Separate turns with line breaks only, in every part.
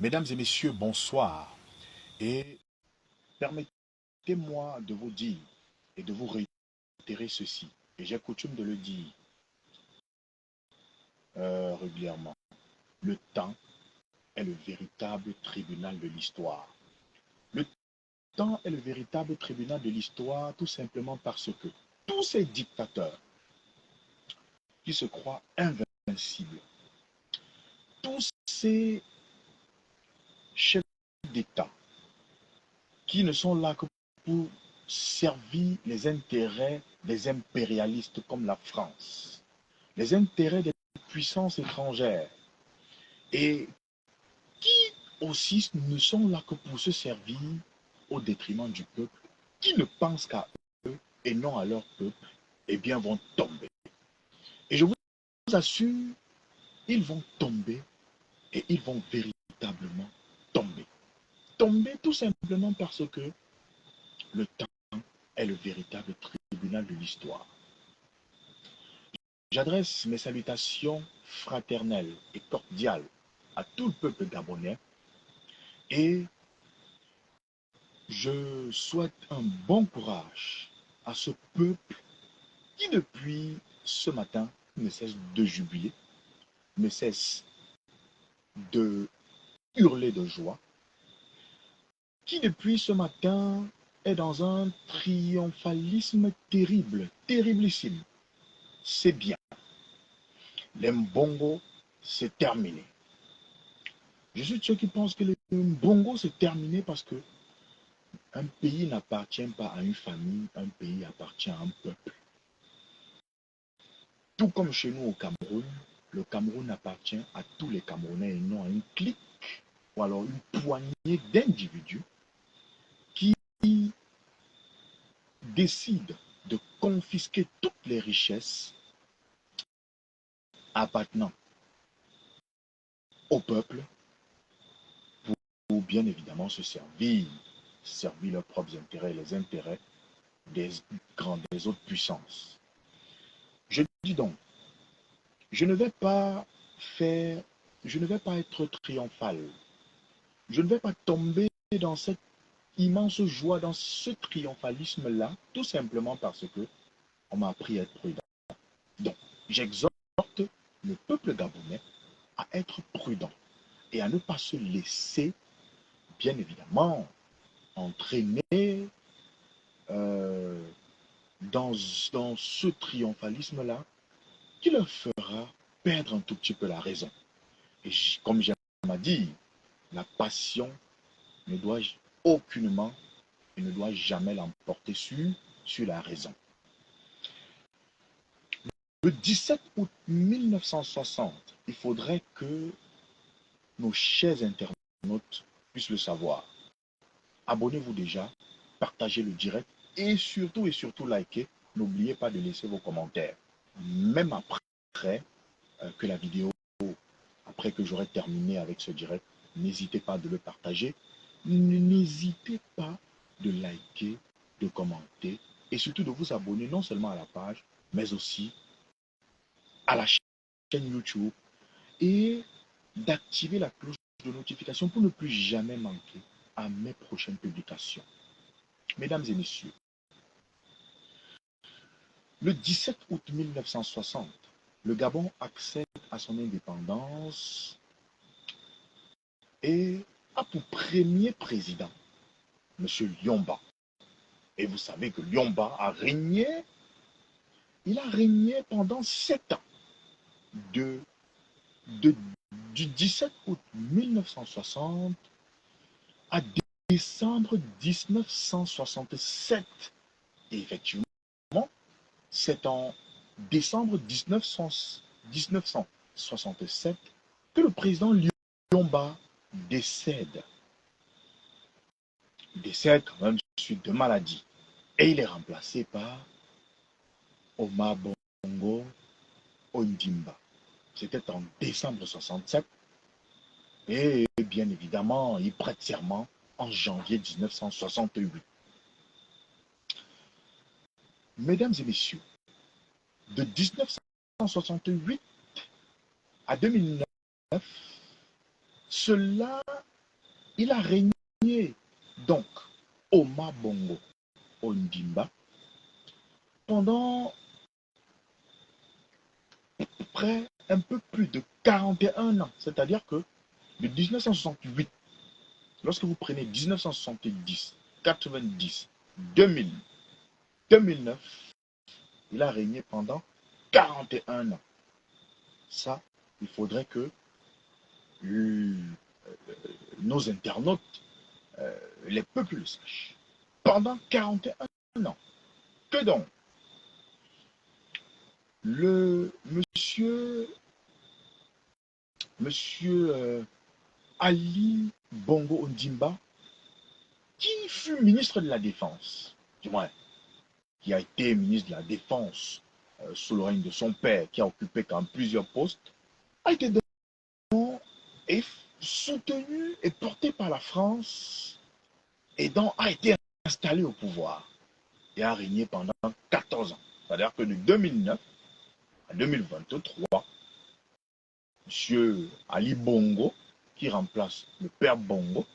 Mesdames et messieurs, bonsoir. Et permettez-moi de vous dire et de vous réitérer ceci. Et j'ai coutume de le dire régulièrement. Le temps est le véritable tribunal de l'histoire. Le temps est le véritable tribunal de l'histoire tout simplement parce que tous ces dictateurs qui se croient invincibles, tous ces chefs d'État qui ne sont là que pour servir les intérêts des impérialistes comme la France, les intérêts des puissances étrangères, et qui aussi ne sont là que pour se servir au détriment du peuple, qui ne pensent qu'à eux et non à leur peuple, eh bien vont tomber. Et je vous assure, ils vont tomber et ils vont véritablement tomber. Tomber tout simplement parce que le temps est le véritable tribunal de l'histoire. J'adresse mes salutations fraternelles et cordiales à tout le peuple gabonais et je souhaite un bon courage à ce peuple qui depuis ce matin ne cesse de jubiler, ne cesse de hurler de joie, qui depuis ce matin est dans un triomphalisme terrible, terriblissime. C'est bien. L'Mbongo, c'est terminé. Je suis de ceux qui pensent que le Mbongo, c'est terminé parce que un pays n'appartient pas à une famille, un pays appartient à un peuple. Tout comme chez nous au Cameroun, le Cameroun appartient à tous les Camerounais et non à une clique ou alors une poignée d'individus qui décident de confisquer toutes les richesses appartenant au peuple pour bien évidemment se servir leurs propres intérêts et les intérêts des autres puissances. Je dis donc, je ne vais pas faire, je ne vais pas être triomphal. Je ne vais pas tomber dans cette immense joie, dans ce triomphalisme-là, tout simplement parce que on m'a appris à être prudent. Donc, j'exhorte le peuple gabonais à être prudent et à ne pas se laisser, bien évidemment, entraîner euh, dans, dans ce triomphalisme-là qui leur fera perdre un tout petit peu la raison. Et comme j'aime à dire, la passion ne doit aucunement et ne doit jamais l'emporter sur la raison. Le 17 août 1960, il faudrait que nos chers internautes puissent le savoir. Abonnez-vous déjà, partagez le direct et surtout likez. N'oubliez pas de laisser vos commentaires. Même après que la vidéo, après que j'aurai terminé avec ce direct, n'hésitez pas de le partager. N'hésitez pas de liker, de commenter et surtout de vous abonner non seulement à la page, mais aussi à la chaîne YouTube et d'activer la cloche de notification pour ne plus jamais manquer à mes prochaines publications. Mesdames et messieurs, le 17 août 1960, le Gabon accède à son indépendance et a pour premier président M. Lyomba. Et vous savez que Lyomba il a régné pendant 7 ans, de, de, du 17 août 1960 à décembre 1967. Et effectivement, c'est en décembre 1967 que le président Lyomba décède. Il décède quand même suite de maladie. Et il est remplacé par Omar Bongo Ondimba. C'était en décembre 67. Et bien évidemment, il prête serment en janvier 1968. Mesdames et messieurs, de 1968 à 2009, Cela, il a régné donc Omar Bongo Ondimba pendant près un peu plus de 41 ans. C'est-à-dire que de 1968, lorsque vous prenez 1970, 90, 2000, 2009, il a régné pendant 41 ans. Ça, il faudrait que nos internautes, les peuples le sachent. Pendant 41 ans. Que donc? Le monsieur Ali Bongo Ondimba, qui fut ministre de la Défense, du moins, qui a été ministre de la Défense sous le règne de son père, qui a occupé quand même plusieurs postes, a été et soutenu et porté par la France et donc a été installé au pouvoir et a régné pendant 14 ans. C'est-à-dire que de 2009 à 2023, M. Ali Bongo, qui remplace le père Bongo,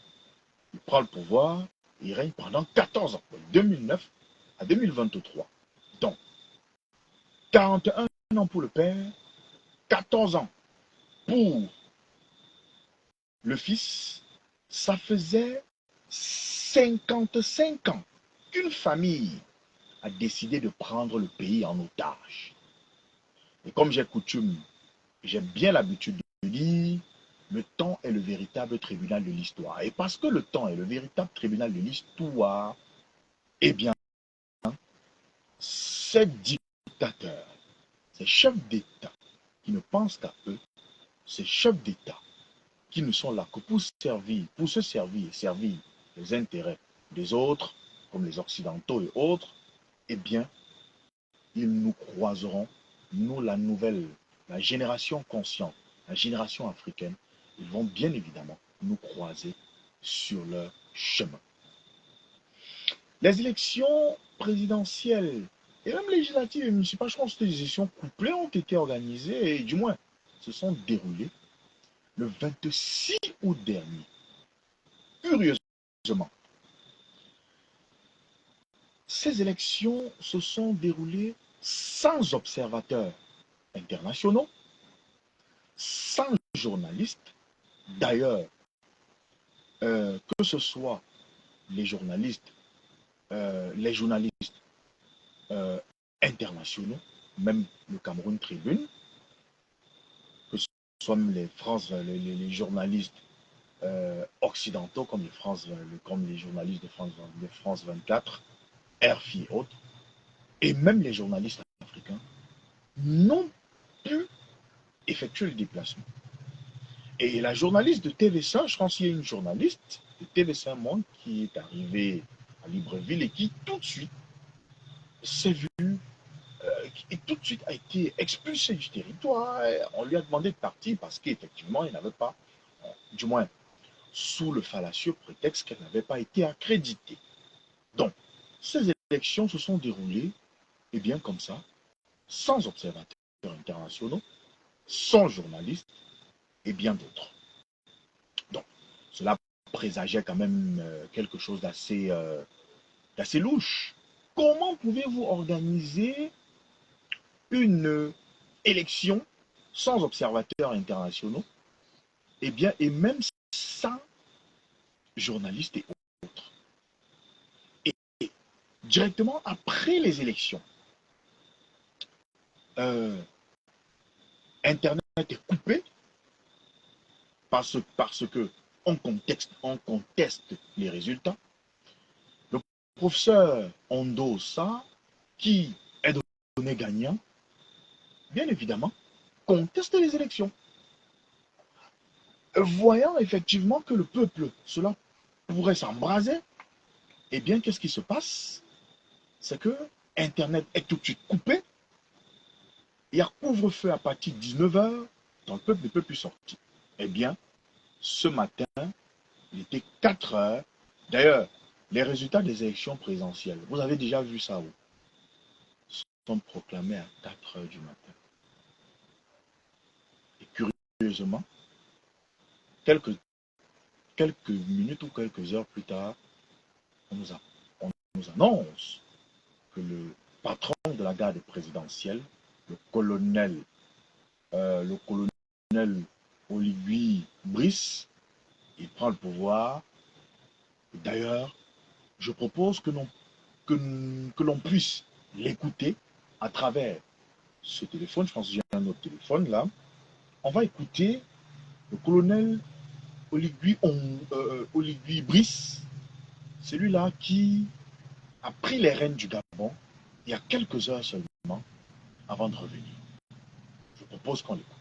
il prend le pouvoir, il règne pendant 14 ans, de 2009 à 2023. Donc, 41 ans pour le père, 14 ans pour le fils, ça faisait 55 ans qu'une famille a décidé de prendre le pays en otage. Et comme j'ai coutume, j'ai bien l'habitude de dire, le temps est le véritable tribunal de l'histoire. Et parce que le temps est le véritable tribunal de l'histoire, eh bien, ces dictateurs, ces chefs d'État qui ne pensent qu'à eux, ces chefs d'État qui ne sont là que pour se servir et servir les intérêts des autres, comme les Occidentaux et autres, eh bien, ils nous croiseront, nous, la génération consciente, la génération africaine, ils vont bien évidemment nous croiser sur leur chemin. Les élections présidentielles et même législatives et municipales, je pense que les élections couplées ont été organisées et du moins se sont déroulées le 26 août dernier. Curieusement, ces élections se sont déroulées sans observateurs internationaux, sans journalistes. D'ailleurs, que ce soit les journalistes, euh, internationaux, même le Cameroun Tribune, que ce soit les journalistes occidentaux comme les journalistes de France 24, RFI et autres, et même les journalistes africains, n'ont pu effectuer le déplacement. Et la journaliste de TV5, je pense qu'il y a une journaliste de TV5 Monde qui est arrivée à Libreville et qui tout de suite s'est vue et tout de suite a été expulsée du territoire. On lui a demandé de partir parce qu'effectivement, il n'avait pas, du moins sous le fallacieux prétexte qu'elle n'avait pas été accréditée. Donc, ces élections se sont déroulées, et bien comme ça, sans observateurs internationaux, sans journalistes et bien d'autres. Donc, cela présageait quand même quelque chose d'assez louche. Comment pouvez-vous organiser une élection sans observateurs internationaux et bien, et même sans journalistes et autres? Et directement après les élections, Internet est coupé parce que on conteste les résultats. Le professeur Ondosa, qui est donné gagnant, bien évidemment, conteste les élections. Voyant effectivement que le peuple, cela pourrait s'embraser, eh bien, qu'est-ce qui se passe? C'est que Internet est tout de suite coupé. Il y a couvre-feu à partir de 19h, donc le peuple ne peut plus sortir. Eh bien, ce matin, il était 4 heures. D'ailleurs, les résultats des élections présidentielles, vous avez déjà vu ça où? Sont proclamés à 4 heures du matin. Et curieusement, quelques, quelques minutes ou quelques heures plus tard, on nous annonce que le patron de la garde présidentielle, le colonel Olivier Brice, il prend le pouvoir. D'ailleurs, je propose que l'on puisse l'écouter à travers ce téléphone. Je pense que j'ai un autre téléphone là. On va écouter le colonel Olivier Brice, celui-là qui a pris les rênes du Gabon il y a quelques heures seulement avant de revenir. Je propose qu'on l'écoute.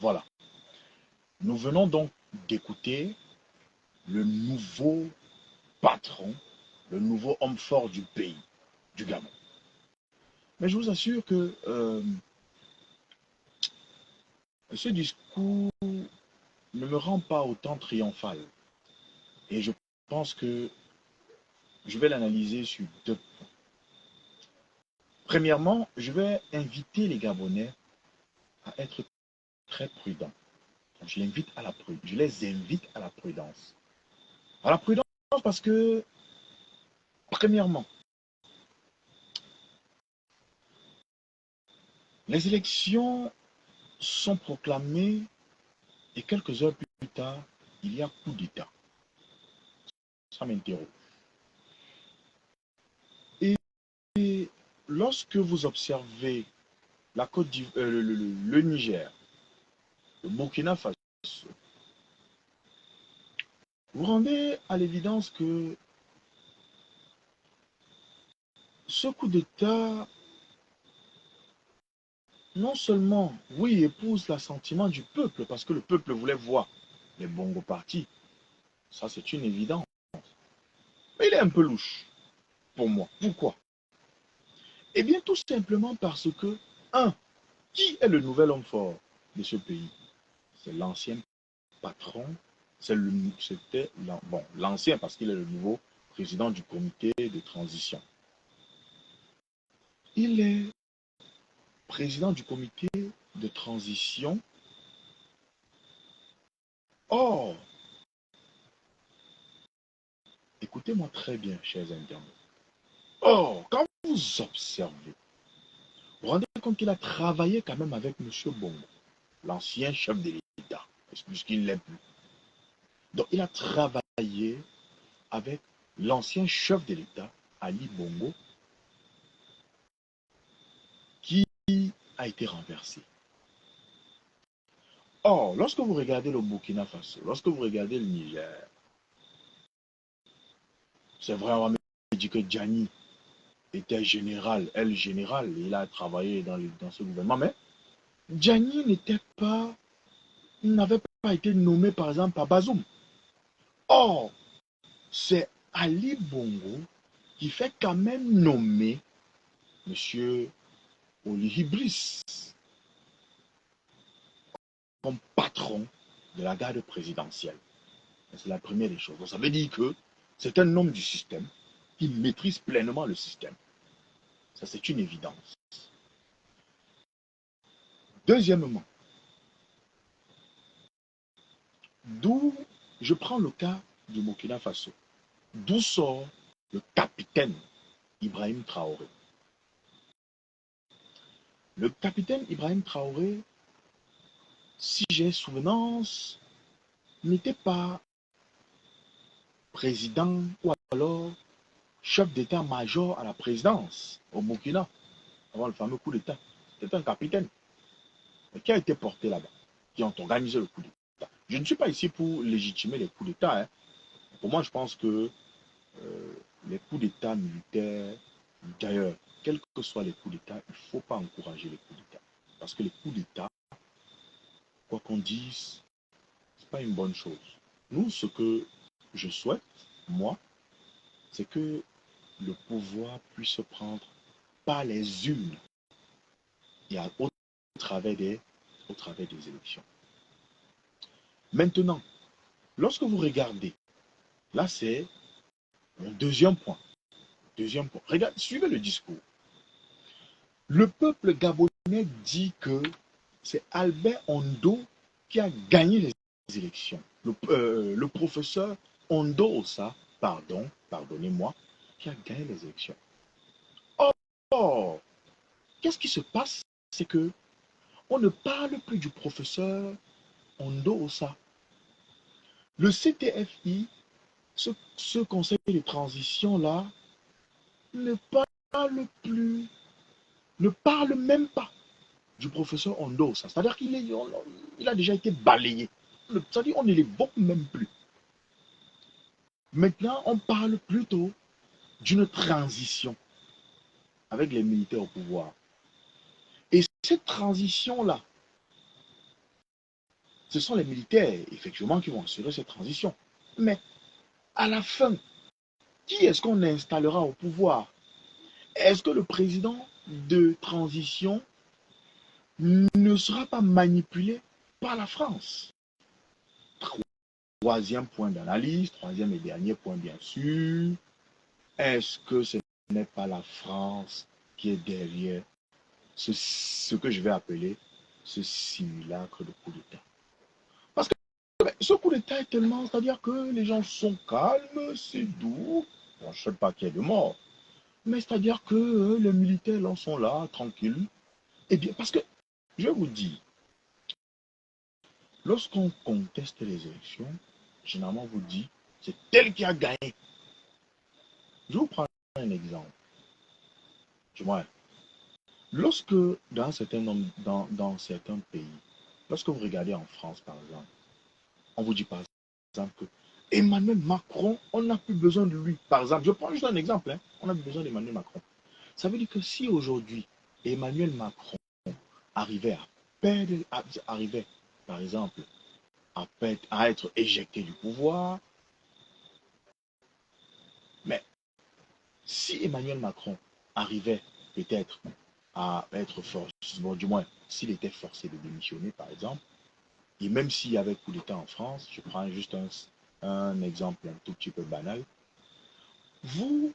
Voilà. Nous venons donc d'écouter le nouveau patron, le nouveau homme fort du pays, du Gabon. Mais je vous assure que ce discours ne me rend pas autant triomphal. Et je pense que je vais l'analyser sur deux points. Premièrement, je vais inviter les Gabonais à être très prudents. Je les invite à la prudence. À la prudence parce que, premièrement, les élections sont proclamées et quelques heures plus tard, il y a coup d'État. Ça m'interroge. Et lorsque vous observez la Côte le Niger, le Burkina Faso, vous rendez à l'évidence que ce coup d'État, non seulement, oui, épouse l'assentiment du peuple, parce que le peuple voulait voir les Bongo partis, ça c'est une évidence, mais il est un peu louche pour moi. Pourquoi? Eh bien, tout simplement parce que, un, qui est le nouvel homme fort de ce pays? C'est l'ancien patron, c'était bon, l'ancien parce qu'il est le nouveau président du comité de transition. Il est président du comité de transition. Or, écoutez-moi très bien, chers internautes. Or, quand vous observez, vous vous rendez compte qu'il a travaillé quand même avec M. Bongo, l'ancien chef de l'État, puisqu'il ne l'est plus. Donc, il a travaillé avec l'ancien chef de l'État, Ali Bongo, qui a été renversé. Or, lorsque vous regardez le Burkina Faso, lorsque vous regardez le Niger, c'est vrai, on va me dire que Gianni était général, elle général, il a travaillé dans ce gouvernement, mais Gianni n'avait pas été nommé par exemple par Bazoum. Or, c'est Ali Bongo qui fait quand même nommer M. Oli Brice comme patron de la garde présidentielle. C'est la première des choses. Donc, ça veut dire que c'est un homme du système qui maîtrise pleinement le système. Ça, c'est une évidence. Deuxièmement, d'où je prends le cas du Burkina Faso, d'où sort le capitaine Ibrahim Traoré. Le capitaine Ibrahim Traoré, si j'ai souvenance, n'était pas président ou alors chef d'état-major à la présidence au Burkina, avant le fameux coup d'État. C'était un capitaine qui a été porté là-bas, qui ont organisé le coup d'État. Je ne suis pas ici pour légitimer les coups d'État. Hein. Pour moi, je pense que les coups d'État militaires, d'ailleurs, quels que soient les coups d'État, il ne faut pas encourager les coups d'État. Parce que les coups d'État, quoi qu'on dise, ce n'est pas une bonne chose. Nous, ce que je souhaite, moi, c'est que le pouvoir puisse se prendre par les urnes et au au travers des élections. Maintenant, lorsque vous regardez, là c'est mon deuxième point. Deuxième point. Regarde, suivez le discours. Le peuple gabonais dit que c'est Albert Ondo qui a gagné les élections. Le professeur Ondo, ça, pardonnez-moi, qui a gagné les élections. Or, qu'est-ce qui se passe? C'est que on ne parle plus du professeur Ondo Ossa. Le CTFI, ce conseil de transition-là, ne parle plus, ne parle même pas du professeur Ondo Ossa. C'est-à-dire il a déjà été balayé. C'est-à-dire qu'on ne l'évoque même plus. Maintenant, on parle plutôt d'une transition avec les militaires au pouvoir. Et cette transition-là, ce sont les militaires, effectivement, qui vont assurer cette transition. Mais à la fin, qui est-ce qu'on installera au pouvoir? Est-ce que le président de transition ne sera pas manipulé par la France? Troisième point d'analyse, troisième et dernier point bien sûr, est-ce que ce n'est pas la France qui est derrière ce que je vais appeler ce simulacre de coup d'État? Parce que ce coup d'État est tellement, c'est-à-dire que les gens sont calmes, c'est doux, bon, je ne sais pas qu'il y ait de morts, mais c'est-à-dire que les militaires là, sont là, tranquilles. Eh bien, parce que, je vous dis, lorsqu'on conteste les élections, généralement on vous dit, c'est tel qui a gagné. Je vous prends un exemple. Du moins, lorsque dans certains pays, lorsque vous regardez en France par exemple, on vous dit par exemple que Emmanuel Macron, on n'a plus besoin de lui. Par exemple, je prends juste un exemple, hein, on n'a plus besoin d'Emmanuel Macron. Ça veut dire que si aujourd'hui, Emmanuel Macron arrivait à perdre, arrivait par exemple à être éjecté du pouvoir, mais si Emmanuel Macron arrivait peut-être à être forcé, bon, du moins, s'il était forcé de démissionner, par exemple, et même s'il y avait coup d'État en France, je prends juste un exemple un tout petit peu banal, vous,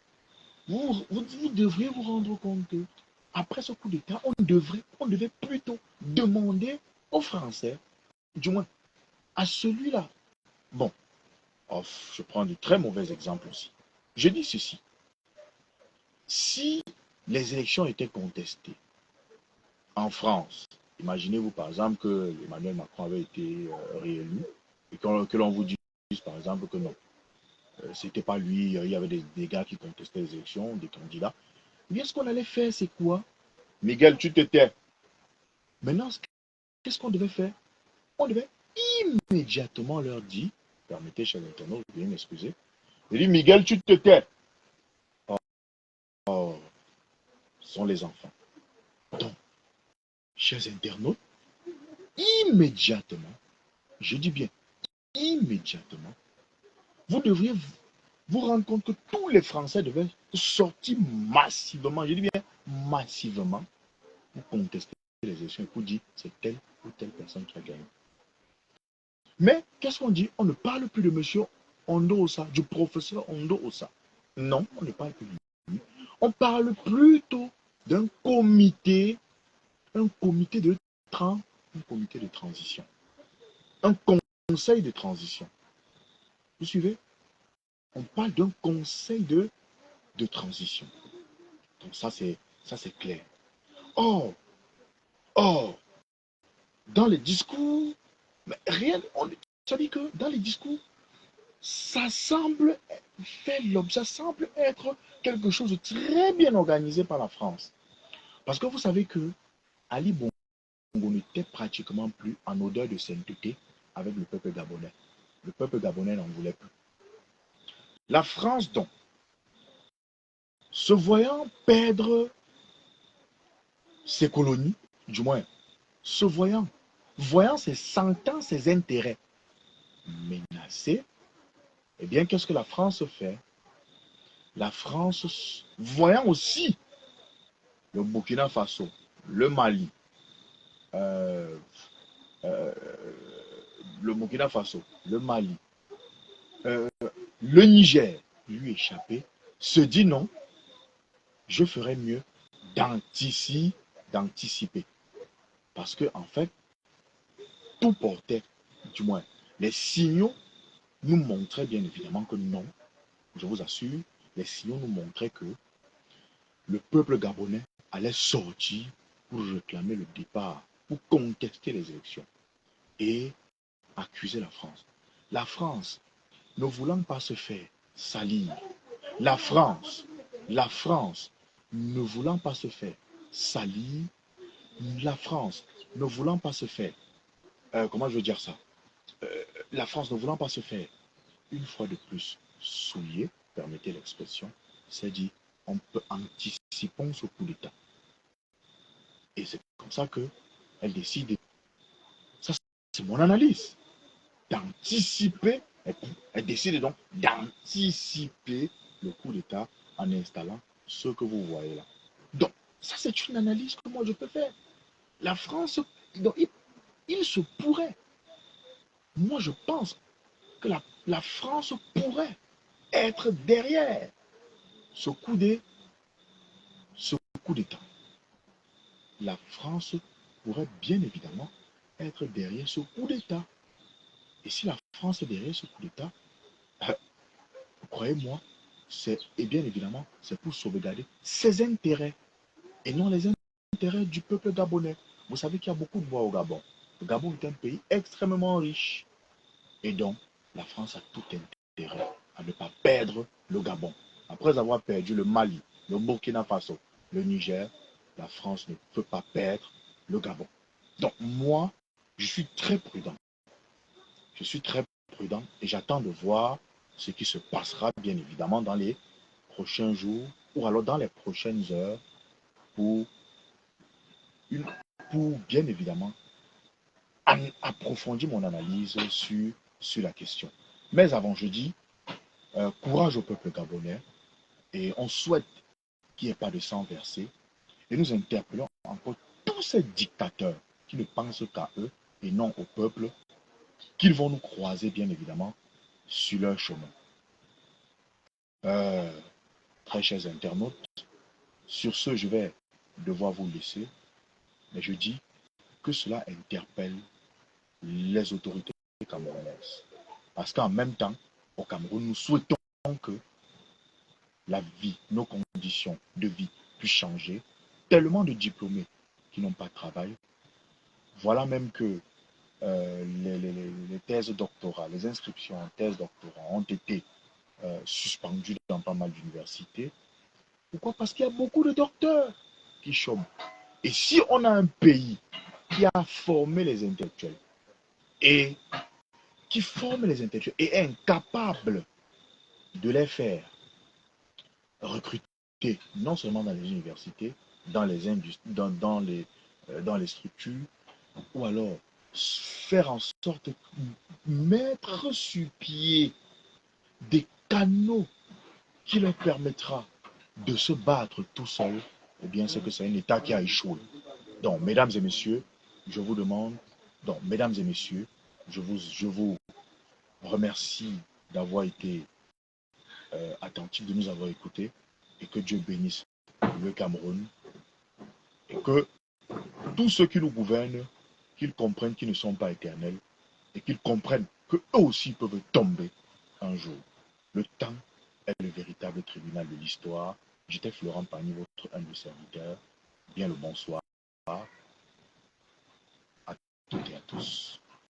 vous devriez vous rendre compte que après ce coup d'État, on devait plutôt demander aux Français, du moins à celui-là. Bon, je prends de très mauvais exemples aussi. Je dis ceci. Si les élections étaient contestées en France, imaginez-vous par exemple que Emmanuel Macron avait été réélu et que l'on vous dise par exemple que non, c'était pas lui, il y avait des gars qui contestaient les élections, des candidats. Eh bien, ce qu'on allait faire, c'est quoi? Miguel, tu te tais. Maintenant, qu'est-ce qu'on devait faire? on devait immédiatement leur dire, permettez, chers internautes, veuillez m'excuser, je dis, Miguel, tu te tais. Oh, ce sont les enfants. Donc, chers internautes, immédiatement, je dis bien immédiatement, vous devriez vous rendre compte que tous les Français devaient sortir massivement, je dis bien massivement, pour contester les élections et pour dire c'est telle ou telle personne qui a gagné. Mais qu'est-ce qu'on dit? On ne parle plus de monsieur Ondo Ossa, du professeur Ondo Ossa. Non, on ne parle plus de lui. On parle plutôt d'un comité, un comité de transition, un conseil de transition. Vous suivez? On parle d'un conseil de transition. Donc ça c'est clair. Or, dans les discours, mais rien, ça dit que dans les discours, ça semble être quelque chose de très bien organisé par la France. Parce que vous savez que Ali Bongo n'était pratiquement plus en odeur de sainteté avec le peuple gabonais. Le peuple gabonais n'en voulait plus. La France, donc, se voyant perdre ses colonies, du moins, voyant sentant ses intérêts menacés, eh bien, qu'est-ce que la France fait? La France, voyant aussi le Burkina Faso, le Mali, euh, euh, le Burkina Faso, le Mali, le Niger, lui échapper, se dit non, je ferais mieux d'anticiper. Parce que, en fait, tout portait, du moins, les signaux nous montraient bien évidemment que non, je vous assure, les signaux nous montraient que le peuple gabonais allait sortir pour réclamer le départ, pour contester les élections et accuser la France. La France, ne voulant pas se faire salir, la France, ne voulant pas se faire salir, la France, ne voulant pas se faire, comment je veux dire ça, la France ne voulant pas se faire une fois de plus souillée, permettez l'expression, c'est dit, on peut anticiper ce coup d'État. Et c'est comme ça qu'elle décide, ça c'est mon analyse, d'anticiper, elle décide donc d'anticiper le coup d'État en installant ce que vous voyez là. Donc, ça c'est une analyse que moi je peux faire. La France, donc, il se pourrait, moi je pense que la France pourrait être derrière ce coup d'État. La France pourrait bien évidemment être derrière ce coup d'État. Et si la France est derrière ce coup d'État, croyez-moi, et bien évidemment, c'est pour sauvegarder ses intérêts et non les intérêts du peuple gabonais. Vous savez qu'il y a beaucoup de voix au Gabon. Le Gabon est un pays extrêmement riche. Et donc, la France a tout intérêt à ne pas perdre le Gabon. Après avoir perdu le Mali, le Burkina Faso, le Niger, la France ne peut pas perdre le Gabon. Donc, moi, je suis très prudent. Je suis très prudent et j'attends de voir ce qui se passera, bien évidemment, dans les prochains jours ou alors dans les prochaines heures pour, pour bien évidemment, approfondir mon analyse sur la question. Mais avant, je dis, courage au peuple gabonais et on souhaite qu'il n'y ait pas de sang versé et nous interpellons encore tous ces dictateurs qui ne pensent qu'à eux et non au peuple, qu'ils vont nous croiser bien évidemment sur leur chemin. Très chers internautes, sur ce, je vais devoir vous laisser, mais je dis que cela interpelle les autorités camerounaises. Parce qu'en même temps, au Cameroun, nous souhaitons que la vie, nos conditions de vie puissent changer. Tellement de diplômés qui n'ont pas de travail. Voilà même que les thèses doctorales, les inscriptions en thèse doctorale ont été suspendues dans pas mal d'universités. Pourquoi? Parce qu'il y a beaucoup de docteurs qui chôment. Et si on a un pays qui a formé les intellectuels et qui forme les intellectuels et est incapable de les faire recruter, non seulement dans les universités, dans les dans les structures, ou alors faire en sorte de mettre sur pied des canaux qui leur permettra de se battre tout seul, eh bien, c'est que c'est un État qui a échoué. Donc, mesdames et messieurs, je vous demande, donc, mesdames et messieurs, je vous remercie d'avoir été attentifs, de nous avoir écoutés, et que Dieu bénisse le Cameroun, et que tous ceux qui nous gouvernent, qu'ils comprennent qu'ils ne sont pas éternels, et qu'ils comprennent qu'eux aussi peuvent tomber un jour. Le temps est le véritable tribunal de l'histoire. J'étais Florent Pagny, votre humble serviteur. Bien le bonsoir à toutes et à tous.